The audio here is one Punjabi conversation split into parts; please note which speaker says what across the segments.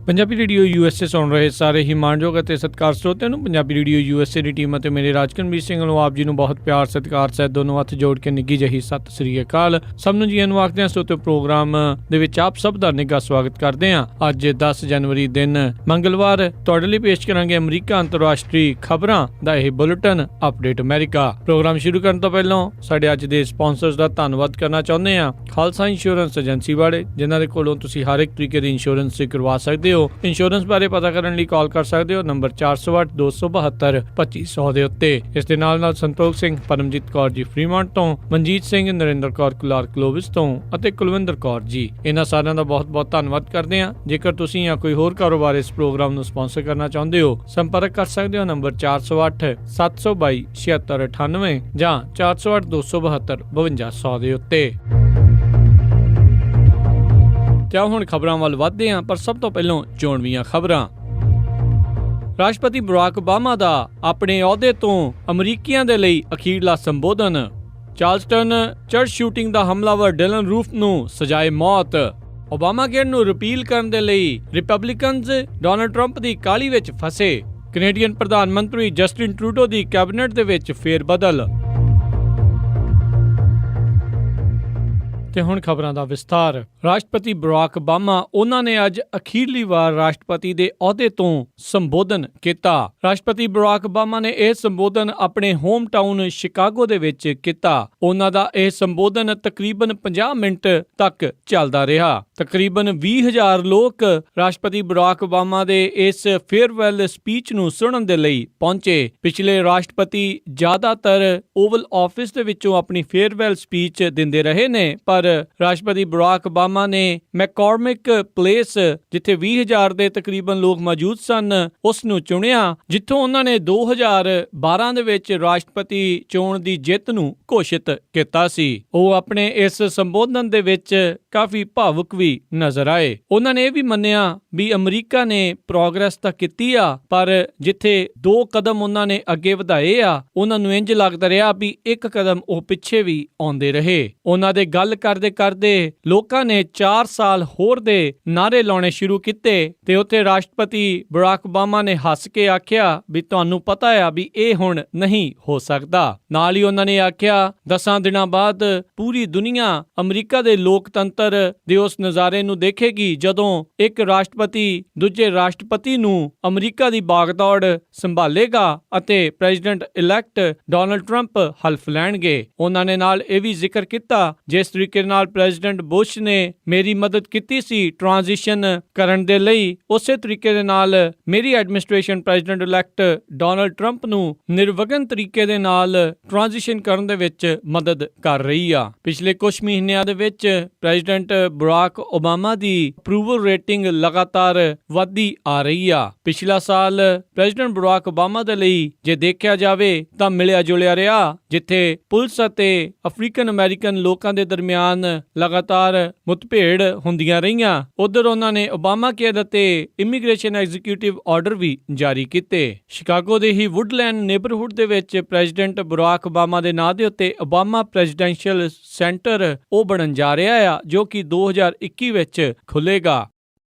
Speaker 1: ਪੰਜਾਬੀ ਰੇਡੀਓ USA ਸੁਣ ਰਹੇ ਸਾਰੇ ਹੀ ਮਾਣਯੋਗ ਅਤੇ ਸਤਿਕਾਰ ਸਰੋਤਿਆਂ ਨੂੰ ਪੰਜਾਬੀ ਰੇਡੀਓ USA ਦੀ ਟੀਮ ਅਤੇ ਮੇਰੇ ਰਾਜਕਨਵੀਰ ਸਿੰਘ ਵੱਲੋਂ ਆਪ ਜੀ ਨੂੰ ਬਹੁਤ ਪਿਆਰ ਸਤਿਕਾਰ ਸਹਿਤ ਦੋਨੋਂ ਹੱਥ ਜੋੜ ਕੇ ਨਿੱਘੀ ਜਿਹੀ ਸਤਿ ਸ੍ਰੀ ਅਕਾਲ। ਸਭ ਨੂੰ ਜੀ ਨੂੰ ਆਖਦੇ ਹਾਂ ਸਰੋਤਿਓ, ਪ੍ਰੋਗਰਾਮ ਦੇ ਵਿੱਚ ਆਪ ਸਭ ਦਾ ਨਿੱਘਾ ਸਵਾਗਤ ਕਰਦੇ ਹਾਂ। ਅੱਜ 10 ਜਨਵਰੀ ਦਿਨ ਮੰਗਲਵਾਰ ਤੁਹਾਡੇ ਲਈ ਪੇਸ਼ ਕਰਾਂਗੇ ਅਮਰੀਕਾ ਅੰਤਰਰਾਸ਼ਟਰੀ ਖਬਰਾਂ ਦਾ ਇਹ ਬੁਲੇਟਿਨ ਅਪਡੇਟ ਅਮਰੀਕਾ। ਪ੍ਰੋਗਰਾਮ ਸ਼ੁਰੂ ਕਰਨ ਤੋਂ ਪਹਿਲਾਂ ਸਾਡੇ ਅੱਜ ਦੇ ਸਪਾਂਸਰਸ ਦਾ ਧੰਨਵਾਦ ਕਰਨਾ ਚਾਹੁੰਦੇ ਹਾਂ। ਖਾਲਸਾ ਇੰਸ਼ੋਰੈਂਸ ਏਜੰਸੀ ਵਾਲੇ, ਜਿਨ੍ਹਾਂ ਦੇ ਕੋਲੋਂ ਤੁਸੀਂ ਹਰ ਇੱਕ ਤਰੀਕੇ ਦੀ ਇੰਸ਼ੋਰੈਂਸ ਕਰਵਾ ਸਕਦੇ ਹੋ। ਇੰਸ਼ੋਰੈਂਸ ਬਾਰੇ ਪਤਾ ਕਰਨ ਲਈ ਕਾਲ ਕਰ ਸਕਦੇ ਹੋ ਨੰਬਰ 408-272-2500 ਦੇ ਉੱਤੇ। ਇਸ ਦੇ ਨਾਲ ਸੰਤੋਖ ਸਿੰਘ, ਪਰਮਜੀਤ ਕੌਰ ਜੀ ਫਰੀਮੌਂਟ ਤੋਂ, ਮਨਜੀਤ ਸਿੰਘ, ਨਰਿੰਦਰ ਕੌਰ ਕੁਲਾਰ ਕਲੋਵਿਸ ਤੋਂ ਅਤੇ ਕੁਲਵਿੰਦਰ ਕੌਰ ਜੀ, ਇਹਨਾਂ ਸਾਰਿਆਂ ਦਾ ਬਹੁਤ ਬਹੁਤ ਧੰਨਵਾਦ ਕਰਦੇ ਹਾਂ। ਜੇਕਰ ਤੁਸੀਂ ਜਾਂ ਕੋਈ ਹੋਰ ਕਾਰੋਬਾਰ ਇਸ ਪ੍ਰੋਗਰਾਮ ਨੂੰ ਸਪਾਂਸਰ ਕਰਨਾ ਚਾਹੁੰਦੇ ਹੋ, ਸੰਪਰਕ ਕਰ ਸਕਦੇ ਹੋ ਨੰਬਰ 408-722-7698 ਜਾਂ 408-272-5200 ਦੇ ਉੱਤੇ। ਤੇ ਹੁਣ ਖਬਰਾਂ ਵੱਲ ਵਧਦੇ ਹਾਂ, ਪਰ ਸਭ ਤੋਂ ਪਹਿਲਾਂ ਚੋਣਵੀਆਂ ਖਬਰਾਂ। ਰਾਸ਼ਟਰਪਤੀ ਬਰਾਕ ਓਬਾਮਾ ਦਾ ਆਪਣੇ ਅਹੁਦੇ ਤੋਂ ਅਮਰੀਕੀਆਂ ਦੇ ਲਈ ਅਖੀਰਲਾ ਸੰਬੋਧਨ। ਚਾਰਲਸਟਨ ਚਰਚ ਸ਼ੂਟਿੰਗ ਦਾ ਹਮਲਾਵਰ ਡਿਲਨ ਰੂਫ ਨੂੰ ਸਜ਼ਾਏ ਮੌਤ। ਓਬਾਮਾ ਕੇਅਰ ਨੂੰ ਰਿਪੀਲ ਕਰਨ ਦੇ ਲਈ ਰਿਪਬਲਿਕਨਜ਼ ਡੋਨਾਲਡ ਟਰੰਪ ਦੀ ਕਾਹਲੀ ਵਿੱਚ ਫਸੇ। ਕੈਨੇਡੀਅਨ ਪ੍ਰਧਾਨ ਮੰਤਰੀ ਜਸਟਿਨ ਟਰੂਡੋ ਦੀ ਕੈਬਨਿਟ ਦੇ ਵਿੱਚ ਫੇਰ-ਬਦਲ। ਤੇ ਹੁਣ ਖਬਰਾਂ ਦਾ ਵਿਸਥਾਰ। ਰਾਸ਼ਟਰਪਤੀ ਬਰਾਕ ਓਬਾਮਾ, ਉਹਨਾਂ ਨੇ ਅੱਜ ਅਖੀਰਲੀ ਵਾਰ ਰਾਸ਼ਟਰਪਤੀ ਦੇ ਅਹੁਦੇ ਤੋਂ ਸੰਬੋਧਨ ਕੀਤਾ। ਰਾਸ਼ਟਰਪਤੀ ਬਰਾਕ ਓਬਾਮਾ ਨੇ ਇਹ ਸੰਬੋਧਨ ਆਪਣੇ ਹੋਮ ਟਾਊਨ ਸ਼ਿਕਾਗੋ ਦੇ ਵਿੱਚ ਕੀਤਾ। ਉਹਨਾਂ ਦਾ ਇਹ ਸੰਬੋਧਨ ਤਕਰੀਬਨ 50 ਮਿੰਟ ਤੱਕ ਚੱਲਦਾ ਰਿਹਾ। ਤਕਰੀਬਨ 20,000 ਲੋਕ ਰਾਸ਼ਟਰਪਤੀ ਬਰਾਕ ਓਬਾਮਾ ਦੇ ਇਸ ਫੇਅਰਵੈਲ ਸਪੀਚ ਨੂੰ ਸੁਣਨ ਦੇ ਲਈ ਪਹੁੰਚੇ। ਪਿਛਲੇ ਰਾਸ਼ਟਰਪਤੀ ਜ਼ਿਆਦਾਤਰ ਓਵਲ ਆਫਿਸ ਦੇ ਵਿੱਚੋਂ ਆਪਣੀ ਫੇਅਰਵੈਲ ਸਪੀਚ ਦਿੰਦੇ ਰਹੇ ਨੇ, ਪਰ ਰਾਸ਼ਟਰਪਤੀ ਬਰਾਕ ਓਬਾਮਾ ਨੇ ਮੈਕਕੋਰਮਿਕ ਪਲੇਸ, ਜਿੱਥੇ 20,000 ਦੇ ਤਕਰੀਬਨ ਲੋਕ ਮੌਜੂਦ ਸਨ, ਉਸ ਨੂੰ ਚੁਣਿਆ, ਜਿੱਥੋਂ ਉਹਨਾਂ ਨੇ 2012 ਦੇ ਵਿੱਚ ਰਾਸ਼ਟਰਪਤੀ ਚੋਣ ਦੀ ਜਿੱਤ ਨੂੰ ਘੋਸ਼ਿਤ ਕੀਤਾ ਸੀ। ਉਹ ਆਪਣੇ ਇਸ ਸੰਬੋਧਨ ਦੇ ਵਿੱਚ ਕਾਫੀ ਭਾਵੁਕ ਵੀ ਨਜ਼ਰ ਆਏ। ਉਹਨਾਂ ਨੇ ਇਹ ਵੀ ਮੰਨਿਆ ਵੀ ਅਮਰੀਕਾ ਨੇ ਪ੍ਰੋਗਰੈਸ ਤਾਂ ਕੀਤੀ ਆ, ਪਰ ਜਿੱਥੇ 2 ਕਦਮ ਉਹਨਾਂ ਨੇ ਅੱਗੇ ਵਧਾਏ ਆ, ਉਹਨਾਂ ਨੂੰ ਇੰਜ ਲੱਗਦਾ ਰਿਹਾ ਵੀ 1 ਕਦਮ ਉਹ ਪਿੱਛੇ ਵੀ ਆਉਂਦੇ ਰਹੇ। ਉਹਨਾਂ ਦੇ ਗੱਲ ਕਰਦੇ ਕਰਦੇ ਲੋਕਾਂ ਨੇ 4 ਸਾਲ ਹੋਰ ਦੇ ਨਾਅਰੇ ਲਾਉਣੇ ਸ਼ੁਰੂ ਕੀਤੇ ਤੇ ਉੱਥੇ ਰਾਸ਼ਟਰਪਤੀ ਬਰਾਕ ਓਬਾਮਾ ਨੇ ਹੱਸ ਕੇ ਆਖਿਆ ਵੀ ਤੁਹਾਨੂੰ ਪਤਾ ਆ ਵੀ ਇਹ ਹੁਣ ਨਹੀਂ ਹੋ ਸਕਦਾ। ਨਾਲ ਹੀ ਉਹਨਾਂ ਨੇ ਆਖਿਆ 10 ਦਿਨਾਂ ਬਾਅਦ ਪੂਰੀ ਦੁਨੀਆ ਅਮਰੀਕਾ ਦੇ ਲੋਕਤੰਤਰ ਦੇ ਉਸ ਨਜ਼ਾਰੇ ਨੂੰ ਦੇਖੇਗੀ ਜਦੋਂ ਇੱਕ ਰਾਸ਼ਟਰਪਤੀ ਦੂਜੇ ਰਾਸ਼ਟਰਪਤੀ ਨੂੰ ਅਮਰੀਕਾ ਦੀ ਬਾਗਦੌੜ ਸੰਭਾਲੇਗਾ ਅਤੇ ਪ੍ਰੈਜ਼ੀਡੈਂਟ ਇਲੈਕਟ ਡੋਨਾਲਡ ਟਰੰਪ ਹਲਫ ਲੈਣਗੇ। ਉਹਨਾਂ ਨੇ ਨਾਲ ਇਹ ਵੀ ਜ਼ਿਕਰ ਕੀਤਾ, ਜਿਸ ਤਰੀਕੇ ਨਾਲ ਪ੍ਰੈਜ਼ੀਡੈਂਟ ਬੁਸ਼ ਨੇ ਮੇਰੀ ਮਦਦ ਕੀਤੀ ਸੀ ਟ੍ਰਾਂਜੀਸ਼ਨ ਕਰਨ ਦੇ ਲਈ, ਉਸੇ ਤਰੀਕੇ ਦੇ ਨਾਲ ਮੇਰੀ administration president elect Donald Trump ਨੂੰ ਨਿਰਵਿਘਨ ਤਰੀਕੇ ਦੇ ਨਾਲ ਟ੍ਰਾਂਜੀਸ਼ਨ ਕਰਨ ਦੇ ਵਿੱਚ ਮਦਦ ਕਰ ਰਹੀ ਆ। ਪਿਛਲੇ ਕੁਝ ਮਹੀਨਿਆਂ ਦੇ ਵਿੱਚ ਪ੍ਰੈਜ਼ੀਡੈਂਟ ਬਰਾਕ ਓਬਾਮਾ ਦੀ ਅਪਰੂਵਲ ਰੇਟਿੰਗ ਲਗਾਤਾਰ ਵਧਦੀ ਆ ਰਹੀ ਆ। ਪਿਛਲਾ ਸਾਲ ਪ੍ਰੈਜ਼ੀਡੈਂਟ ਬਰਾਕ ਓਬਾਮਾ ਦੇ ਲਈ ਜੇ ਦੇਖਿਆ ਜਾਵੇ ਤਾਂ ਮਿਲਿਆ ਜੁਲਿਆ ਰਿਹਾ, ਜਿੱਥੇ ਪੁਲਿਸ ਅਤੇ ਅਫਰੀਕਨ ਅਮਰੀਕਨ ਲੋਕਾਂ ਦੇ ਦਰਮਿਆਨ ਲਗਾਤਾਰ ਮੁੱਠਭੇੜ ਹੁੰਦੀਆਂ ਰਹੀਆਂ। ਉਧਰ ਉਹਨਾਂ ਨੇ ਓਬਾਮਾ ਕੇਅਰ ਅਤੇ ਇਮੀਗ੍ਰੇਸ਼ਨ ਐਗਜ਼ੀਕਿਊਟਿਵ ਆਰਡਰ ਵੀ ਜਾਰੀ ਕੀਤੇ। ਸ਼ਿਕਾਗੋ ਦੇ ਹੀ ਵੁੱਡਲੈਂਡ ਨੇਬਰਹੁੱਡ ਦੇ ਵਿੱਚ ਪ੍ਰੈਜ਼ੀਡੈਂਟ ਬਰਾਕ ਓਬਾਮਾ ਦੇ ਨਾਂ ਦੇ ਉੱਤੇ ਓਬਾਮਾ ਪ੍ਰੈਜ਼ੀਡੈਂਸ਼ੀਅਲ ਸੈਂਟਰ ਉਹ ਬਣਨ ਜਾ ਰਿਹਾ ਆ, ਜੋ ਕਿ 2021 ਵਿੱਚ ਖੁੱਲੇਗਾ।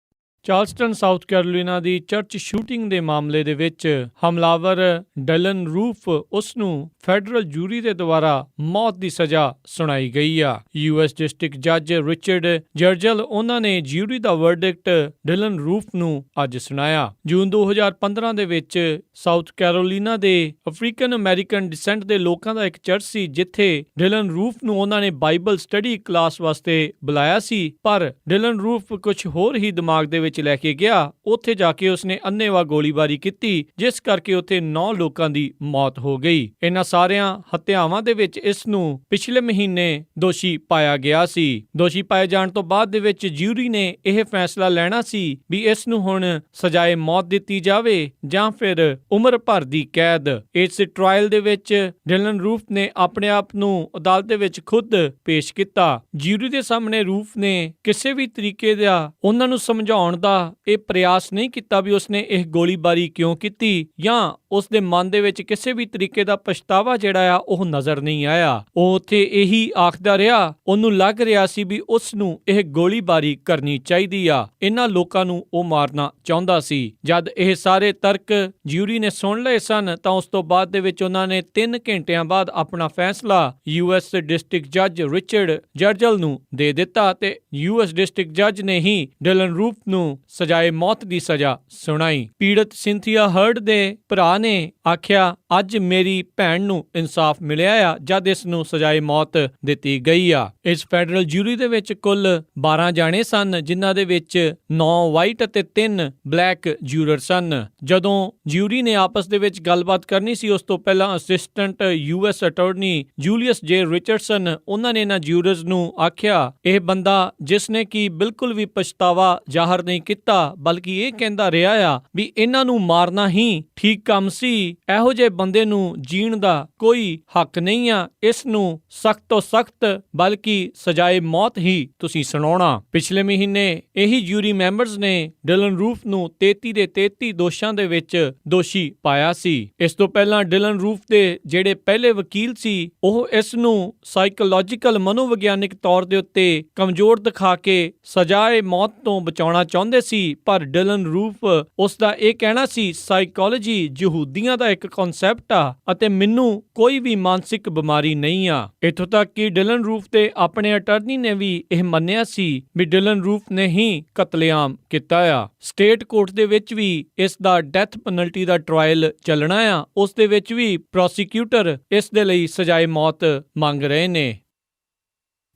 Speaker 1: ਚਾਰਲਸਟਨ ਸਾਊਥ ਕੈਰੋਲੀਨਾ ਦੀ ਚਰਚ ਸ਼ੂਟਿੰਗ ਦੇ ਮਾਮਲੇ ਦੇ ਵਿੱਚ ਹਮਲਾਵਰ ਡਿਲਨ ਰੂਫ, ਉਸ ਨੂੰ ਫੈਡਰਲ ਜੂਰੀ ਦੇ ਦੁਆਰਾ ਮੌਤ ਦੀ ਸਜ਼ਾ ਸੁਣਾਈ ਗਈ ਆ। US ਡਿਸਟ੍ਰਿਕਟ ਜੱਜ ਰਿਚਰਡ ਜਰਜਲ, ਉਹਨਾਂ ਨੇ ਜੂਰੀ ਦਾ ਵਰਡਿਕਟ ਡਿਲਨ ਰੂਫ ਨੂੰ ਅੱਜ ਸੁਣਾਇਆ। ਜੂਨ 2015 ਦੇ ਵਿੱਚ ਸਾਊਥ ਕੈਰੋਲੀਨਾ ਦੇ ਅਫਰੀਕਨ ਅਮਰੀਕਨ ਡਿਸੈਂਟ ਦੇ ਲੋਕਾਂ ਦਾ ਇੱਕ ਚਰਚ ਸੀ, ਜਿੱਥੇ ਡਿਲਨ ਰੂਫ ਨੂੰ ਉਹਨਾਂ ਨੇ ਬਾਈਬਲ ਸਟੱਡੀ ਕਲਾਸ ਵਾਸਤੇ ਬੁਲਾਇਆ ਸੀ, ਪਰ ਡਿਲਨ ਰੂਫ ਕੁਝ ਹੋਰ ਹੀ ਦਿਮਾਗ ਦੇ ਵਿੱਚ ਵਿੱਚ ਲੈ ਕੇ ਗਿਆ। ਉੱਥੇ ਜਾ ਕੇ ਉਸਨੇ ਅੰਨ੍ਹੇਵਾਹ ਗੋਲੀਬਾਰੀ ਕੀਤੀ, ਜਿਸ ਕਰਕੇ ਉੱਥੇ 9 ਲੋਕਾਂ ਦੀ ਮੌਤ ਹੋ ਗਈ। ਇਹਨਾਂ ਸਾਰਿਆਂ ਹੱਤਿਆਵਾਂ ਦੇ ਵਿੱਚ ਇਸ ਨੂੰ ਪਿਛਲੇ ਮਹੀਨੇ ਦੋਸ਼ੀ ਪਾਇਆ ਗਿਆ ਸੀ। ਦੋਸ਼ੀ ਪਾਏ ਜਾਣ ਤੋਂ ਬਾਅਦ ਦੇ ਵਿੱਚ ਜਿਊਰੀ ਨੇ ਇਹ ਫੈਸਲਾ ਲੈਣਾ ਸੀ ਵੀ ਇਸ ਨੂੰ ਹੁਣ ਸਜ਼ਾਏ ਮੌਤ ਦਿੱਤੀ ਜਾਵੇ ਜਾਂ ਫਿਰ ਉਮਰ ਭਰ ਦੀ ਕੈਦ। ਇਸ ਟ੍ਰਾਇਲ ਦੇ ਵਿੱਚ ਡਿਲਨ ਰੂਫ ਨੇ ਆਪਣੇ ਆਪ ਨੂੰ ਅਦਾਲਤ ਦੇ ਵਿੱਚ ਖੁਦ ਪੇਸ਼ ਕੀਤਾ। ਜਿਊਰੀ ਦੇ ਸਾਹਮਣੇ ਰੂਫ ਨੇ ਕਿਸੇ ਵੀ ਤਰੀਕੇ ਦਾ ਉਹਨਾਂ ਨੂੰ ਸਮਝਾਉਣ ਦਾ ਇਹ ਪ੍ਰਯਾਸ ਨਹੀਂ ਕੀਤਾ ਵੀ ਉਸਨੇ ਇਹ ਗੋਲੀਬਾਰੀ ਕਿਉਂ ਕੀਤੀ, ਜਾਂ ਉਸ ਦੇ ਮਨ ਦੇ ਵਿੱਚ ਕਿਸੇ ਵੀ ਤਰੀਕੇ ਦਾ ਪਛਤਾਵਾ ਜਿਹੜਾ ਆ ਉਹ ਨਜ਼ਰ ਨਹੀਂ ਆਇਆ। ਉਹ ਉੱਥੇ ਇਹੀ ਆਖਦਾ ਰਿਹਾ, ਉਹਨੂੰ ਲੱਗ ਰਿਹਾ ਸੀ ਵੀ ਉਸ ਨੂੰ ਇਹ ਗੋਲੀਬਾਰੀ ਕਰਨੀ ਚਾਹੀਦੀ ਆ, ਇਹਨਾਂ ਲੋਕਾਂ ਨੂੰ ਉਹ ਮਾਰਨਾ ਚਾਹੁੰਦਾ ਸੀ। ਜਦ ਇਹ ਸਾਰੇ ਤਰਕ ਜਿਊਰੀ ਨੇ ਸੁਣ ਲਏ ਸਨ ਤਾਂ ਉਸ ਤੋਂ ਬਾਅਦ ਦੇ ਵਿੱਚ ਉਹਨਾਂ ਨੇ 3 ਘੰਟਿਆਂ ਬਾਅਦ ਆਪਣਾ ਫੈਸਲਾ ਯੂਐਸ ਡਿਸਟ੍ਰਿਕਟ ਜੱਜ ਰਿਚਰਡ ਜਰਜਲ ਨੂੰ ਦੇ ਦਿੱਤਾ ਤੇ ਯੂਐਸ ਡਿਸਟ੍ਰਿਕਟ ਜੱਜ ਨੇ ਹੀ ਡਿਲਨ ਰੂਫ ਨੂੰ ਸਜ਼ਾਏ ਮੌਤ ਦੀ ਸਜ਼ਾ ਸੁਣਾਈ। ਪੀੜਤ ਸਿੰਥੀਆ ਹਰਡ ਦੇ ਭਰਾ ਨੇ ਆਖਿਆ, ਅੱਜ ਮੇਰੀ ਭੈਣ ਨੂੰ ਇਨਸਾਫ ਮਿਲਿਆ ਆ ਜਦ ਇਸ ਨੂੰ ਸਜ਼ਾਏ ਮੌਤ ਦਿੱਤੀ ਗਈ ਆ। ਇਸ ਫੈਡਰਲ ਜਿਊਰੀ ਦੇ ਵਿੱਚ ਕੁੱਲ 12 ਜਾਣੇ ਸਨ, ਜਿਨ੍ਹਾਂ ਦੇ ਵਿੱਚ 9 ਵਾਈਟ ਅਤੇ 3 ਬਲੈਕ ਜੂਰਰ ਸਨ। ਜਦੋਂ ਜਿਊਰੀ ਨੇ ਆਪਸ ਦੇ ਵਿੱਚ ਗੱਲਬਾਤ ਕਰਨੀ ਸੀ, ਉਸ ਤੋਂ ਪਹਿਲਾਂ ਅਸਿਸਟੈਂਟ ਯੂਐਸ ਅਟਾਰਨੀ ਜੂਲੀਅਸ ਜੇ ਰਿਚਰਡਸਨ ਉਹਨਾਂ ਨੇ ਇਹਨਾਂ ਜੂਰਰਸ ਨੂੰ ਆਖਿਆ, ਇਹ ਬੰਦਾ ਜਿਸ ਨੇ ਕਿ ਬਿਲਕੁਲ ਵੀ ਪਛਤਾਵਾ ਜ਼ਾਹਰ ਨਹੀਂ ਕੀਤਾ, ਬਲਕਿ ਇਹ ਕਹਿੰਦਾ ਰਿਹਾ ਆ ਵੀ ਇਹਨਾਂ ਨੂੰ ਮਾਰਨਾ ਹੀ ਠੀਕ ਕੰਮ ਸੀ, ਇਹੋ ਜਿਹੇ ਬੰਦੇ ਨੂੰ ਜੀਣ ਦਾ ਕੋਈ ਹੱਕ ਨਹੀਂ ਆ, ਇਸ ਨੂੰ ਸਖਤ ਤੋਂ ਸਖਤ ਬਲਕਿ ਸਜ਼ਾਏ ਮੌਤ ਹੀ ਤੁਸੀਂ ਸੁਣਾਉਣਾ। ਪਿਛਲੇ ਮਹੀਨੇ ਇਹੀ ਜੂਰੀ ਮੈਂਬਰਸ ਨੇ ਡਿਲਨ ਰੂਫ ਨੂੰ 33 ਦੇ 33 ਦੋਸ਼ਾਂ ਦੇ ਵਿੱਚ ਦੋਸ਼ੀ ਪਾਇਆ ਸੀ। ਇਸ ਤੋਂ ਪਹਿਲਾਂ ਡਿਲਨ ਰੂਫ ਦੇ ਜਿਹੜੇ ਪਹਿਲੇ ਵਕੀਲ ਸੀ, ਉਹ ਇਸ ਨੂੰ ਸਾਈਕੋਲੋਜੀਕਲ ਮਨੋਵਿਗਿਆਨਿਕ ਤੌਰ ਦੇ ਉੱਤੇ ਕਮਜ਼ੋਰ ਦਿਖਾ ਕੇ ਸਜ਼ਾਏ ਮੌਤ ਤੋਂ ਬਚਾਉਣਾ ਚਾਹੁੰਦੇ ਸੀ, ਪਰ ਡਿਲਨ ਰੂਫ ਉਸ ਦਾ ਇਹ ਕਹਿਣਾ ਸੀ, ਸਾਈਕੋਲੋਜੀ ਯਹੂਦੀਆਂ ਦਾ ਇੱਕ ਕਨਸੈਪਟ ਆ ਅਤੇ ਮੈਨੂੰ ਕੋਈ ਵੀ ਮਾਨਸਿਕ ਬਿਮਾਰੀ ਨਹੀਂ ਆ। ਇੱਥੋਂ ਤੱਕ ਕਿ ਡਿਲਨ ਰੂਫ ਤੇ ਆਪਣੇ ਅਟਾਰਨੀ ਨੇ ਵੀ ਇਹ ਮੰਨਿਆ ਸੀ ਵੀ ਡਿਲਨ ਰੂਫ ਨੇ ਹੀ ਕਤਲੇਆਮ ਕੀਤਾ ਆ। ਸਟੇਟ ਕੋਰਟ ਦੇ ਵਿੱਚ ਵੀ ਇਸ ਦਾ ਡੈਥ ਪੈਨਲਟੀ ਦਾ ਟ੍ਰਾਇਲ ਚੱਲਣਾ ਆ, ਉਸ ਦੇ ਵਿੱਚ ਵੀ ਪ੍ਰੋਸੀਕਿਊਟਰ ਇਸ ਦੇ ਲਈ ਸਜ਼ਾਏ ਮੌਤ ਮੰਗ ਰਹੇ ਨੇ।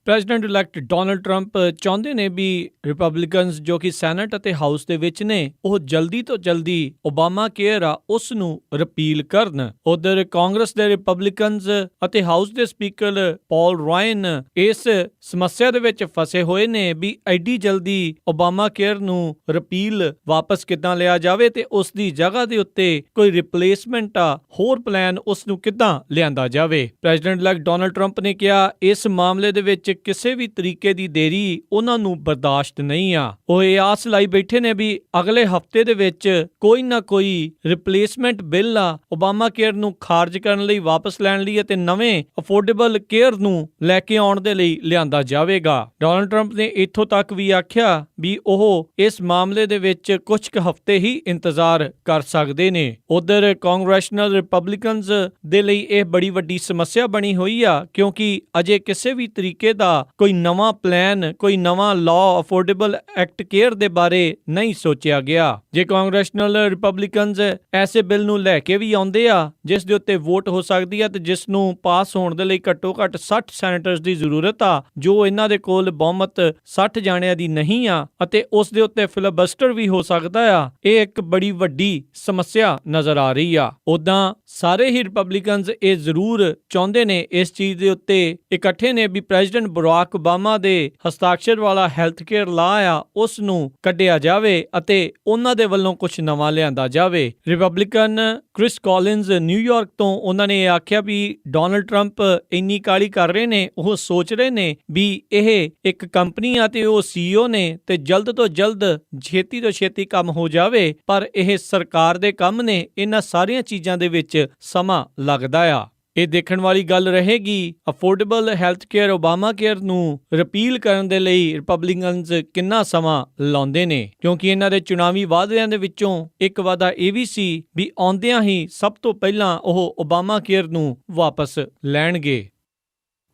Speaker 1: ਪ੍ਰੈਜ਼ੀਡੈਂਟ ਇਲੈਕਟ ਡੋਨਲਡ ਟਰੰਪ ਚਾਹੁੰਦੇ ਨੇ ਵੀ ਰਿਪਬਲਿਕਨਸ ਜੋ ਕਿ ਸੈਨੇਟ ਅਤੇ ਹਾਊਸ ਦੇ ਵਿੱਚ ਨੇ, ਉਹ ਜਲਦੀ ਤੋਂ ਜਲਦੀ ਓਬਾਮਾ ਕੇਅਰ ਆ ਉਸ ਨੂੰ ਰਿਪੀਲ ਕਰਨ। ਉਧਰ ਕਾਂਗਰਸ ਦੇ ਰਿਪਬਲਿਕਨਸ ਅਤੇ ਹਾਊਸ ਦੇ ਸਪੀਕਰ ਪੌਲ ਰਾਇਨ ਇਸ ਸਮੱਸਿਆ ਦੇ ਵਿੱਚ ਫਸੇ ਹੋਏ ਨੇ ਵੀ ਐਡੀ ਜਲਦੀ ਓਬਾਮਾ ਕੇਅਰ ਨੂੰ ਰਿਪੀਲ ਵਾਪਸ ਕਿੱਦਾਂ ਲਿਆ ਜਾਵੇ ਤੇ ਉਸ ਦੀ ਜਗ੍ਹਾ ਦੇ ਉੱਤੇ ਕੋਈ ਰਿਪਲੇਸਮੈਂਟ ਆ ਹੋਰ ਪਲਾਨ ਉਸ ਨੂੰ ਕਿੱਦਾਂ ਲਿਆਂਦਾ ਜਾਵੇ। ਪ੍ਰੈਜ਼ੀਡੈਂਟ ਇਲੈਕਟ ਡੋਨਲਡ ਟਰੰਪ ਨੇ ਕਿਹਾ, ਇਸ ਮਾਮਲੇ ਦੇ ਵਿੱਚ ਕਿਸੇ ਵੀ ਤਰੀਕੇ ਦੀ ਦੇਰੀ ਉਹਨਾਂ ਨੂੰ ਬਰਦਾਸ਼ਤ ਨਹੀਂ ਆ। ਉਹ ਇਹ ਆਸ ਲਾਈ ਬੈਠੇ ਨੇ ਵੀ ਅਗਲੇ ਹਫ਼ਤੇ ਦੇ ਵਿੱਚ ਕੋਈ ਨਾ ਕੋਈ ਰਿਪਲੇਸਮੈਂਟ ਬਿੱਲ ਆ ਓਬਾਮਾ ਕੇਅਰ ਨੂੰ ਖਾਰਜ ਕਰਨ ਲਈ, ਵਾਪਸ ਲੈਣ ਲਈ ਅਤੇ ਨਵੇਂ ਅਫੋਰਡੇਬਲ ਕੇਅਰ ਨੂੰ ਲੈ ਕੇ ਆਉਣ ਦੇ ਲਈ ਲਿਆਂਦਾ ਜਾਵੇਗਾ। ਡੋਨਲਡ ਟਰੰਪ ਨੇ ਇੱਥੋਂ ਤੱਕ ਵੀ ਆਖਿਆ ਵੀ ਉਹ ਇਸ ਮਾਮਲੇ ਦੇ ਵਿੱਚ ਕੁਝ ਕੁ ਹਫ਼ਤੇ ਹੀ ਇੰਤਜ਼ਾਰ ਕਰ ਸਕਦੇ ਨੇ। ਉਧਰ ਕਾਂਗਰੈਸ਼ਨਲ ਰਿਪਬਲਿਕਨਸ ਦੇ ਲਈ ਇਹ ਬੜੀ ਵੱਡੀ ਸਮੱਸਿਆ ਬਣੀ ਹੋਈ ਆ, ਕਿਉਂਕਿ ਅਜੇ ਕਿਸੇ ਵੀ ਤਰੀਕੇ ਦਾ ਕੋਈ ਨਵਾਂ ਪਲਾਨ, ਕੋਈ ਨਵਾਂ ਲਾਅ ਅਫੋਰਡੇਬਲ ਐਕਟ ਕੇਅਰ ਦੇ ਬਾਰੇ ਨਹੀਂ ਸੋਚਿਆ ਗਿਆ। ਜੇ ਕਾਂਗਰੈਸ਼ਨਲ ਰਿਪਬਲਿਕਨਸ ਐਸੇ ਬਿੱਲ ਨੂੰ ਲੈ ਕੇ ਵੀ ਆਉਂਦੇ ਆ ਜਿਸ ਦੇ ਉੱਤੇ ਵੋਟ ਹੋ ਸਕਦੀ ਆ ਤੇ ਜਿਸ ਨੂੰ ਪਾਸ ਹੋਣ ਦੇ ਲਈ ਘੱਟੋ ਘੱਟ 60 ਸੈਨੇਟਰਸ ਦੀ ਜ਼ਰੂਰਤ ਆ, ਜੋ ਇਹਨਾਂ ਦੇ ਕੋਲ ਬਹੁਮਤ 60 ਜਾਣਿਆਂ ਦੀ ਨਹੀਂ ਆ ਅਤੇ ਉਸ ਦੇ ਉੱਤੇ ਫਿਲਬਸਟਰ ਵੀ ਹੋ ਸਕਦਾ ਆ, ਇਹ ਇੱਕ ਬੜੀ ਵੱਡੀ ਸਮੱਸਿਆ ਨਜ਼ਰ ਆ ਰਹੀ ਆ। ਉਦਾਂ ਸਾਰੇ ਹੀ ਰਿਪਬਲਿਕਨਸ ਇਹ ਜ਼ਰੂਰ ਚਾਹੁੰਦੇ ਨੇ, ਇਸ ਚੀਜ਼ ਦੇ ਉੱਤੇ ਇਕੱਠੇ ਨੇ ਵੀ ਪ੍ਰੈਜ਼ੀਡੈਂਟ ਬਰਾਕ ਓਬਾਮਾ ਦੇ ਹਸਤਾਖਰ ਵਾਲਾ ਹੈਲਥ ਕੇਅਰ ਲਾਅ ਆ ਉਸ ਨੂੰ ਕੱਢਿਆ ਜਾਵੇ ਅਤੇ ਉਹਨਾਂ ਦੇ ਵੱਲੋਂ ਕੁਝ ਨਵਾਂ ਲਿਆਂਦਾ ਜਾਵੇ। ਰਿਪਬਲਿਕਨ ਕ੍ਰਿਸ ਕਾਲਿੰਸ ਨਿਊਯਾਰਕ ਤੋਂ ਉਹਨਾਂ ਨੇ ਆਖਿਆ ਵੀ ਡੋਨਲਡ ਟਰੰਪ ਇੰਨੀ ਕਾਹਲੀ ਕਰ ਰਹੇ ਨੇ, ਉਹ ਸੋਚ ਰਹੇ ਨੇ ਵੀ ਇਹ ਇੱਕ ਕੰਪਨੀ ਆ ਤੇ ਉਹ CEO ਨੇ ਤੇ ਜਲਦ ਤੋਂ ਜਲਦ ਛੇਤੀ ਤੋਂ ਛੇਤੀ ਕੰਮ ਹੋ ਜਾਵੇ, ਪਰ ਇਹ ਸਰਕਾਰ ਦੇ ਕੰਮ ਨੇ, ਇਹਨਾਂ ਸਾਰੀਆਂ ਚੀਜ਼ਾਂ ਦੇ ਵਿੱਚ ਸਮਾਂ ਲੱਗਦਾ ਆ। ਇਹ ਦੇਖਣ ਵਾਲੀ ਗੱਲ ਰਹੇਗੀ affordable health care Obama care ਨੂੰ ਰਿਪੀਲ ਕਰਨ ਦੇ ਲਈ ਰਿਪਬਲਿਕਨਸ ਕਿੰਨਾ ਸਮਾਂ ਲਾਉਂਦੇ ਨੇ, ਕਿਉਂਕਿ ਇਹਨਾਂ ਦੇ ਚੁਣਾਵੀ ਵਾਅਦਿਆਂ ਦੇ ਵਿੱਚੋਂ ਇੱਕ ਵਾਅਦਾ ਇਹ ਵੀ ਸੀ ਵੀ ਆਉਂਦਿਆਂ ਹੀ ਸਭ ਤੋਂ ਪਹਿਲਾਂ ਉਹ ਓਬਾਮਾ ਕੇਅਰ ਨੂੰ ਵਾਪਸ ਲੈਣਗੇ।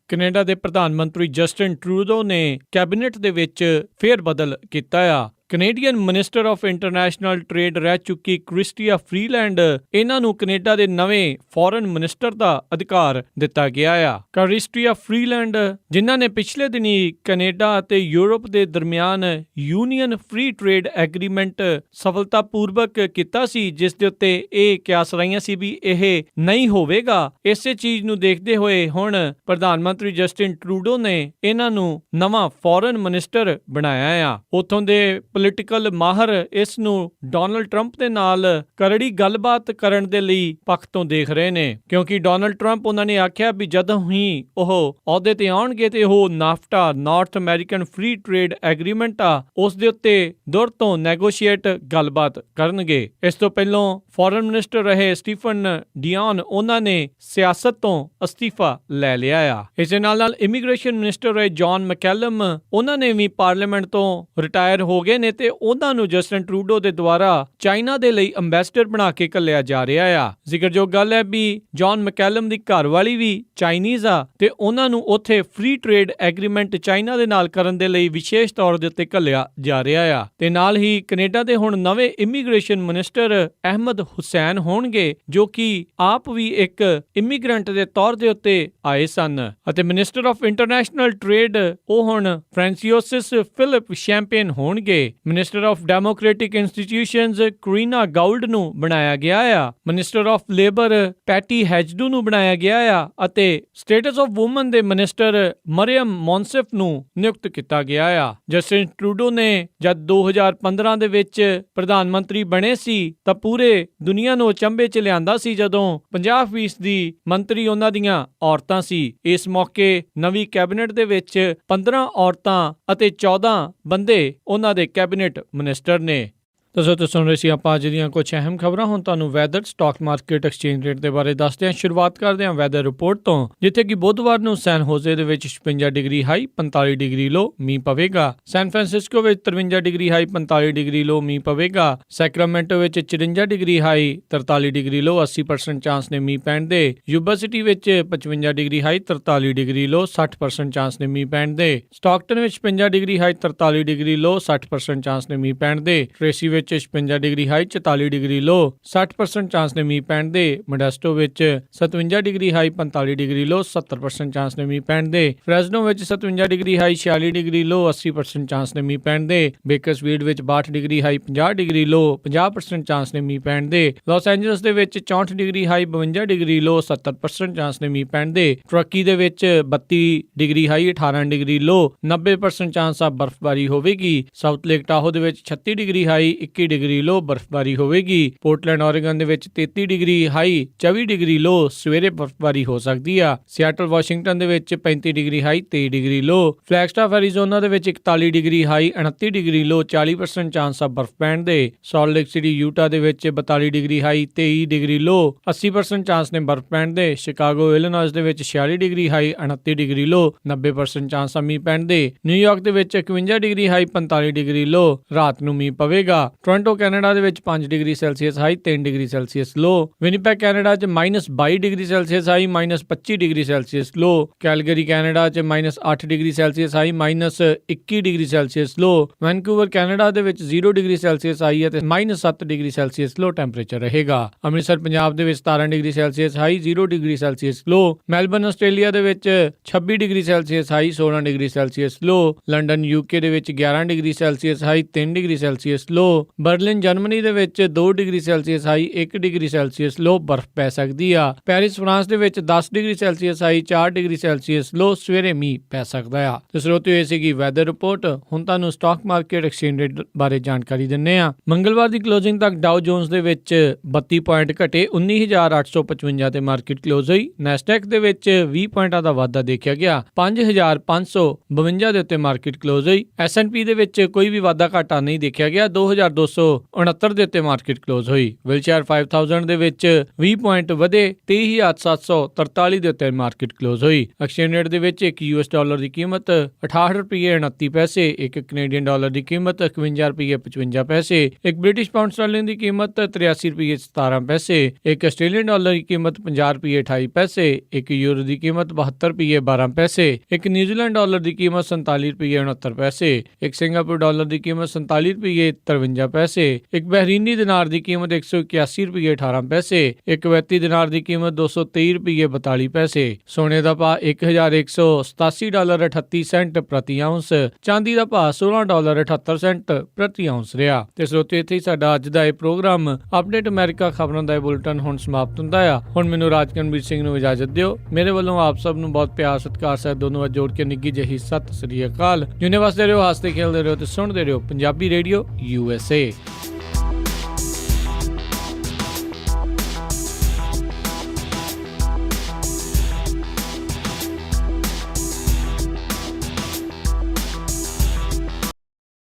Speaker 1: ਕੈਨੇਡਾ ਦੇ ਪ੍ਰਧਾਨ ਮੰਤਰੀ ਜਸਟਿਨ ਟਰੂਡੋ ਨੇ ਕੈਬਨਿਟ ਦੇ ਵਿੱਚ ਫੇਰ ਬਦਲ ਕੀਤਾ ਆ। Canadian minister of international trade ਰਹਿ ਚੁੱਕੀ ਕ੍ਰਿਸਟੀਆ ਫਰੀਲੈਂਡ ਇਹਨਾਂ ਨੂੰ ਕੈਨੇਡਾ ਦੇ ਨਵੇਂ ਫੋਰਨ ਮਿਨਿਸਟਰ ਦਾ ਅਧਿਕਾਰ ਦਿੱਤਾ ਗਿਆ ਆ। ਕ੍ਰਿਸਟੀਆ ਫਰੀਲੈਂਡ ਜਿਨ੍ਹਾਂ ਨੇ ਪਿਛਲੇ ਦਿਨੀ ਕੈਨੇਡਾ ਅਤੇ ਯੂਰਪ ਦੇ ਦਰਮਿਆਨ ਯੂਨੀਅਨ ਫ੍ਰੀ ਟ੍ਰੇਡ ਐਗਰੀਮੈਂਟ ਸਫਲਤਾਪੂਰਵਕ ਕੀਤਾ ਸੀ, ਜਿਸ ਦੇ ਉੱਤੇ ਇਹ ਕਿਆਸ ਰਹੀਆਂ ਸੀ ਵੀ ਇਹ ਨਹੀਂ ਹੋਵੇਗਾ। ਇਸੇ ਚੀਜ਼ ਨੂੰ ਦੇਖਦੇ ਹੋਏ ਹੁਣ ਪ੍ਰਧਾਨ ਮੰਤਰੀ ਜਸਟਿਨ ਟਰੂਡੋ ਨੇ ਇਹਨਾਂ ਨੂੰ ਨਵਾਂ ਫੋਰਨ ਮਿਨਿਸਟਰ ਬਣਾਇਆ ਆ। ਉੱਥੋਂ ਦੇ ਪੋਲੀਟੀਕਲ ਮਾਹਰ ਇਸ ਨੂੰ ਡੋਨਲਡ ਟਰੰਪ ਦੇ ਨਾਲ ਕਰੜੀ ਗੱਲਬਾਤ ਕਰਨ ਦੇ ਲਈ ਪੱਖ ਤੋਂ ਦੇਖ ਰਹੇ ਨੇ, ਕਿਉਂਕਿ ਡੋਨਲਡ ਟਰੰਪ ਉਹਨਾਂ ਨੇ ਆਖਿਆ ਵੀ ਜਦੋਂ ਹੀ ਉਹ ਅਹੁਦੇ ਤੇ ਆਉਣਗੇ ਤੇ ਉਹ NAFTA North American free trade agreement ਆ ਉਸ ਦੇ ਉੱਤੇ ਦੁਰ ਤੋਂ ਨੈਗੋਸ਼ੀਏਟ ਗੱਲਬਾਤ ਕਰਨਗੇ। ਇਸ ਤੋਂ ਪਹਿਲਾਂ ਫੋਰਨ ਮਿਨਿਸਟਰ ਰਹੇ ਸਟੀਫਨ ਡਿਓਨ ਉਹਨਾਂ ਨੇ ਸਿਆਸਤ ਤੋਂ ਅਸਤੀਫਾ ਲੈ ਲਿਆ ਆ। ਇਸ ਦੇ ਨਾਲ ਇਮੀਗ੍ਰੇਸ਼ਨ ਮਿਨਿਸਟਰ ਰਹੇ ਜੌਨ ਮੈਕੈਲਮ ਉਹਨਾਂ ਨੇ ਵੀ ਪਾਰਲੀਮੈਂਟ ਤੋਂ ਰਿਟਾਇਰ ਹੋ ਗਏ ਨੇ ਤੇ ਉਹਨਾਂ ਨੂੰ ਜਸਟਿਨ ਟਰੂਡੋ ਦੇ ਦੁਆਰਾ ਚਾਈਨਾ ਦੇ ਲਈ ਅੰਬੈਸਡਰ ਬਣਾ ਕੇ ਘੱਲਿਆ ਜਾ ਰਿਹਾ ਆ। ਜ਼ਿਕਰਯੋਗ ਗੱਲ ਹੈ ਵੀ ਜੌਨ ਮੈਕੈਲਮ ਦੀ ਘਰਵਾਲੀ ਵੀ ਚਾਈਨੀਜ਼ ਆ ਤੇ ਉਹਨਾਂ ਨੂੰ ਉੱਥੇ ਫ੍ਰੀ ਟ੍ਰੇਡ ਐਗਰੀਮੈਂਟ ਚਾਈਨਾ ਦੇ ਨਾਲ ਕਰਨ ਦੇ ਲਈ ਵਿਸ਼ੇਸ਼ ਤੌਰ ਦੇ ਉੱਤੇ ਘੱਲਿਆ ਜਾ ਰਿਹਾ ਆ। ਤੇ ਨਾਲ ਹੀ ਕੈਨੇਡਾ ਦੇ ਹੁਣ ਨਵੇਂ ਇਮੀਗ੍ਰੇਸ਼ਨ ਮਿਨਿਸਟਰ ਅਹਿਮਦ ਹੁਸੈਨ ਹੋਣਗੇ, ਜੋ ਕਿ ਆਪ ਵੀ ਇੱਕ ਇਮੀਗ੍ਰੈਂਟ ਦੇ ਤੌਰ ਦੇ ਉੱਤੇ ਆਏ ਸਨ। ਅਤੇ ਮਿਨਿਸਟਰ ਆਫ ਇੰਟਰਨੈਸ਼ਨਲ ਟ੍ਰੇਡ ਉਹ ਹੁਣ ਫ੍ਰਾਂਸਿਸ ਫਿਲਿਪ ਸ਼ੈਂਪੇਨ ਹੋਣਗੇ। Minister of democratic institutions Kareena ਗਾਊਲਡ ਨੂੰ ਬਣਾਇਆ ਗਿਆ ਆ। ਮਿਨਿਸਟਰ ਆਫ ਲੇਬਰ ਪੈਟੀ ਹੈਜਡੂ ਨੂੰ ਬਣਾਇਆ ਗਿਆ ਆ ਅਤੇ ਸਟੇਟਸ ਆਫ ਵੂਮਨ ਦੇ ਮਿਨਿਸਟਰ ਮਰੀਅਮ ਮੌਨਸਿਫ ਨੂੰ ਨਿਯੁਕਤ ਕੀਤਾ ਗਿਆ ਆ। ਜਸਟਿਨ ਟਰੂਡੋ ਨੇ ਜਦ 2015 ਦੇ ਵਿੱਚ ਪ੍ਰਧਾਨ ਮੰਤਰੀ ਬਣੇ ਸੀ ਤਾਂ ਪੂਰੇ ਦੁਨੀਆ ਨੂੰ ਅਚੰਭੇ 'ਚ ਲਿਆਂਦਾ ਸੀ ਜਦੋਂ 50% ਦੀ ਮੰਤਰੀ ਉਹਨਾਂ ਦੀਆਂ ਔਰਤਾਂ ਸੀ। ਇਸ ਮੌਕੇ ਨਵੀਂ ਕੈਬਨਿਟ ਦੇ ਵਿੱਚ 15 ਔਰਤਾਂ ਅਤੇ 14 ਬੰਦੇ ਉਹਨਾਂ ਦੇ ਕੈਬਨਿਟ ਮਿਨਿਸਟਰ ਨੇ। ਤੁਸੀਂ ਸੁਣ ਰਹੇ ਸੀ ਆਪਾਂ ਅੱਜ ਦੀਆਂ ਕੁਝ ਅਹਿਮ ਖਬਰਾਂ। ਹੁਣ ਤੁਹਾਨੂੰ weather, stock market, exchange rate ਦੇ ਬਾਰੇ ਦੱਸਦੇ ਹਾਂ। ਸ਼ੁਰੂਆਤ ਕਰਦੇ ਹਾਂ ਵੈਦਰ ਰਿਪੋਰਟ ਤੋਂ, ਜਿੱਥੇ ਕਿ ਬੁੱਧਵਾਰ ਨੂੰ ਸੈਨ ਹੋਜ਼ੇ ਦੇ ਵਿੱਚ 56 ਡਿਗਰੀ ਹਾਈ 45 ਡਿਗਰੀ ਲੋ ਮੀਂਹ ਪਵੇਗਾ। ਸੈਨ ਫਰਾਂਸਿਸਕੋ ਵਿੱਚ 53 ਡਿਗਰੀ ਹਾਈ 45 ਡਿਗਰੀ ਲੋ ਮੀਂਹ ਪਵੇਗਾ। ਸੈਕਰਾਮੈਂਟੋ ਵਿੱਚ 54 ਡਿਗਰੀ ਹਾਈ 43 ਡਿਗਰੀ ਲੋ 80% ਚਾਂਸ ਨੇ ਮੀਂਹ ਪੈਣ ਦੇ। ਯੂਬਾ ਸਿਟੀ ਵਿੱਚ 55 ਡਿਗਰੀ ਹਾਈ 43 ਡਿਗਰੀ ਲੋ 60% ਚਾਂਸ ਨੇ ਮੀਂਹ ਪੈਣ ਦੇ। ਸਟਾਕਟਨ ਵਿੱਚ 55 ਡਿਗਰੀ ਹਾਈ 43 ਡਿਗਰੀ ਲੋ 60% ਚਾਂਸ ਨੇ ਮੀਂਹ ਪੈਣ ਦੇ। ਟ੍ਰੇਸੀ ਵਿੱਚ 56 ਡਿਗਰੀ ਹਾਈ 44 ਡਿਗਰੀ ਲੋ 60% ਚਾਂਸ ਨੇ ਮੀਂਹ ਪੈਣ ਦੇ। ਮੋਡੈਸਟੋ ਵਿੱਚ 57 ਡਿਗਰੀ ਹਾਈ 45 ਡਿਗਰੀ ਲੋ 70% ਚਾਂਸ ਨੇ ਮੀਂਹ ਪੈਣ ਦੇ। ਫ੍ਰੈਜ਼ਨੋ ਵਿੱਚ 57 ਡਿਗਰੀ ਹਾਈ 46 ਡਿਗਰੀ ਲੋ 80% ਚਾਂਸ ਨੇ ਮੀਂਹ ਪੈਣ ਦੇ। ਬੇਕਰਸਫੀਲਡ ਵਿੱਚ 62 ਡਿਗਰੀ ਹਾਈ 50 ਡਿਗਰੀ ਲੋ 50% ਚਾਂਸ ਨੇ ਮੀਂਹ ਪੈਣ ਦੇ। ਲਾਸ ਐਂਜਲਸ ਦੇ ਵਿੱਚ 64 ਡਿਗਰੀ ਹਾਈ 52 ਡਿਗਰੀ ਲੋ 70% ਚਾਂਸ ਨੇ ਮੀਂਹ ਪੈਣ ਦੇ। ਟਰੱਕੀ ਦੇ ਵਿੱਚ 32 ਡਿਗਰੀ ਹਾਈ 18 ਡਿਗਰੀ ਲੋ 90% ਚਾਂਸ ਆ ਬਰਫ਼ਬਾਰੀ ਹੋਵੇਗੀ। ਸਾਊਥ ਲੇਕ ਟਾਹੋ ਦੇ ਵਿੱਚ 36 ਡਿਗਰੀ ਹਾਈ 21 ਡਿਗਰੀ ਲੋ ਬਰਫ਼ਬਾਰੀ ਹੋਵੇਗੀ। ਪੋਰਟਲੈਂਡ ਓਰੇਗਨ ਦੇ ਵਿੱਚ 33 ਡਿਗਰੀ ਹਾਈ 24 ਡਿਗਰੀ ਲੋ ਸਵੇਰੇ ਬਰਫ਼ਬਾਰੀ ਹੋ ਸਕਦੀ ਆ। ਸਿਆਟਲ ਵਾਸ਼ਿੰਗਟਨ ਦੇ ਵਿੱਚ 35 ਡਿਗਰੀ ਹਾਈ 23 ਡਿਗਰੀ ਲੋ। ਫਲੈਗਸਟਾਫ ਐਰੀਜ਼ੋਨਾ ਦੇ ਵਿੱਚ 41 ਡਿਗਰੀ ਹਾਈ 29 ਡਿਗਰੀ ਲੋ 40% ਚਾਂਸ ਆ ਬਰਫ਼ ਪੈਣ ਦੇ। ਸਾਲਟ ਲੇਕ ਸਿਟੀ ਯੂਟਾ ਦੇ ਵਿੱਚ 42 ਡਿਗਰੀ ਹਾਈ 23 ਡਿਗਰੀ ਲੋ 80% ਚਾਂਸ ਨੇ ਬਰਫ਼ ਪੈਣ ਦੇ। ਸ਼ਿਕਾਗੋ ਇਲੀਨੋਇਸ ਦੇ ਵਿੱਚ 46 ਡਿਗਰੀ ਹਾਈ 29 ਡਿਗਰੀ ਲੋ 90% ਚਾਂਸ ਆ ਮੀਂਹ ਪੈਣ ਦੇ। ਨਿਊਯਾਰਕ ਦੇ ਵਿੱਚ 51 ਡਿਗਰੀ ਹਾਈ 45 ਡਿਗਰੀ ਲੋ ਰਾਤ ਨੂੰ ਮੀਂਹ ਪਵੇਗਾ। ਟੋਰਾਂਟੋ ਕੈਨੇਡਾ ਦੇ ਵਿੱਚ 5 degree Celsius high 3 degree Celsius low. Winnipeg Canada 'ਚ -22 degree Celsius high -25 degree Celsius low. Calgary Canada 'ਚ -8 degree Celsius high -21 degree Celsius low. Vancouver Canada ਦੇ ਵਿੱਚ 0 ਡਿਗਰੀ ਸੈਲਸੀਅਸ ਹਾਈ ਅਤੇ -7 ਡਿਗਰੀ ਸੈਲਸੀਅਸ ਲੋ ਟੈਂਪਰੇਚਰ ਰਹੇਗਾ। ਅੰਮ੍ਰਿਤਸਰ ਪੰਜਾਬ ਦੇ ਵਿੱਚ 17 degree Celsius high 0 degree Celsius low. Melbourne Australia ਦੇ ਵਿੱਚ 26 degree Celsius high 16 degree Celsius low. London UK ਦੇ ਵਿੱਚ 11 degree Celsius high 3 degree Celsius low. Berlin Germany ਦੇ ਵਿੱਚ 2 degree Celsius high 1 degree Celsius low ਬਰਫ਼ ਪੈ ਸਕਦੀ ਆ। ਪੈਰਿਸ ਫਰਾਂਸ ਦੇ ਵਿੱਚ 10 degree Celsius high 4 degree Celsius low ਸਵੇਰੇ ਮੀਂਹ ਪੈ ਸਕਦਾ ਆ। ਤੇ ਸਰੋਤਿਓ ਇਹ ਸੀਗੀ ਵੈਦਰ ਰਿਪੋਰਟ। ਹੁਣ ਤੁਹਾਨੂੰ ਸਟਾਕ ਮਾਰਕੀਟ ਐਕਸਚੇਂਜ ਰੇਟ ਬਾਰੇ ਜਾਣਕਾਰੀ ਦਿੰਨੇ ਆ। ਮੰਗਲਵਾਰ ਦੀ ਕਲੋਜ਼ਿੰਗ ਤੱਕ ਡਾਓ ਜੋਨਸ ਦੇ ਵਿੱਚ 32 ਪੁਆਇੰਟ ਘਟੇ 19,855 ਤੇ ਮਾਰਕੀਟ ਕਲੋਜ਼ ਹੋਈ। ਨੈਸਡੈਕ ਦੇ ਵਿੱਚ 20 ਪੁਆਇੰਟਾਂ ਦਾ ਵਾਧਾ ਦੇਖਿਆ ਗਿਆ 5,552 ਦੇ ਉੱਤੇ ਮਾਰਕੀਟ ਕਲੋਜ਼ ਹੋਈ। S&P ਦੇ ਵਿੱਚ ਕੋਈ ਵੀ ਵਾਧਾ ਘਾਟਾ ਨਹੀਂ ਦੇਖਿਆ ਗਿਆ 2,200 269 ਦੇ ਉੱਤੇ ਮਾਰਕੀਟ ਕਲੋਜ਼ ਹੋਈ। ਵਿਲਸ਼ਾਇਰ 5000 ਦੇ ਵਿੱਚ 20 ਪੁਆਇੰਟ ਵਧੇ 23743 ਦੇ ਉੱਤੇ ਮਾਰਕੀਟ ਕਲੋਜ਼ ਹੋਈ। ਐਕਸਚੇਂਜ ਰੇਟ ਦੇ ਵਿੱਚ ਇੱਕ ਯੂਐਸ ਡਾਲਰ ਦੀ ਕੀਮਤ 68 ਰੁਪਏ 29 ਪੈਸੇ, ਇੱਕ ਕੈਨੇਡੀਅਨ ਡਾਲਰ ਦੀ ਕੀਮਤ 51 ਰੁਪਏ 55 ਪੈਸੇ, ਇੱਕ ਬ੍ਰਿਟਿਸ਼ ਪਾਉਂਡ ਸਟਰਲਿੰਗ ਦੀ ਕੀਮਤ 83 ਰੁਪਏ 17 ਪੈਸੇ, ਇੱਕ ਆਸਟ੍ਰੇਲੀਅਨ ਡਾਲਰ ਦੀ ਕੀਮਤ 50 ਰੁਪਏ 28 ਪੈਸੇ, ਇੱਕ ਯੂਰੋ ਦੀ ਕੀਮਤ 72 ਰੁਪਏ 12 ਪੈਸੇ, ਇੱਕ ਨਿਊਜ਼ੀਲੈਂਡ ਡਾਲਰ ਦੀ ਕੀਮਤ 47 ਰੁਪਏ 69 ਪੈਸੇ, ਇੱਕ ਸਿੰਗਾਪੁਰ ਡਾਲਰ ਦੀ ਕੀਮਤ 47 ਰੁਪਏ 53 ਪੈਸੇ, ਇੱਕ ਬਹਿਰੀਨੀ ਦਿਨਾਰ ਦੀ ਕੀਮਤ 181 ਰੁਪਏ 18 ਪੈਸੇ, ਇੱਕ ਕੁਵੈਤੀ ਦਿਨਾਰ ਦੀ ਕੀਮਤ 223 ਰੁਪਏ 42 ਪੈਸੇ। ਸੋਨੇ ਦਾ ਭਾਅ $1187 ਪ੍ਰਤੀ ਆਉਂਸ, ਚਾਂਦੀ ਦਾ ਭਾਅ $16.78 ਪ੍ਰਤੀ ਆਉਂਸ ਰਿਹਾ। ਤੇ ਸਰੋਤੇ ਇੱਥੇ ਹੀ ਸਾਡਾ ਅੱਜ ਦਾ ਇਹ ਪ੍ਰੋਗਰਾਮ ਅਪਡੇਟ ਅਮਰੀਕਾ ਖਬਰਾਂ ਦਾ ਬੁਲੇਟਿਨ ਹੁਣ ਸਮਾਪਤ ਹੁੰਦਾ ਆ। ਹੁਣ ਮੈਨੂੰ ਰਾਜਕਨਵੀਰ ਸਿੰਘ ਨੂੰ ਇਜਾਜ਼ਤ ਦਿਓ। ਮੇਰੇ ਵੱਲੋਂ ਆਪ ਸਭ ਨੂੰ ਬਹੁਤ ਪਿਆਰ ਸਤਿਕਾਰ ਸਹਿਤ ਦੋਨੋਂ ਹੱਥ ਜੋੜ ਕੇ ਨਿੱਘੀ ਜਿਹੀ ਸਤਿ ਸ੍ਰੀ ਅਕਾਲ। ਜਿਉਂਦੇ ਵਸਦੇ ਰਹੋ, ਹੱਸਦੇ ਖੇਡਦੇ ਰਹੋ ਤੇ ਸੁਣਦੇ ਰਹੋ ਪੰਜਾਬੀ ਰੇਡੀਓ USA।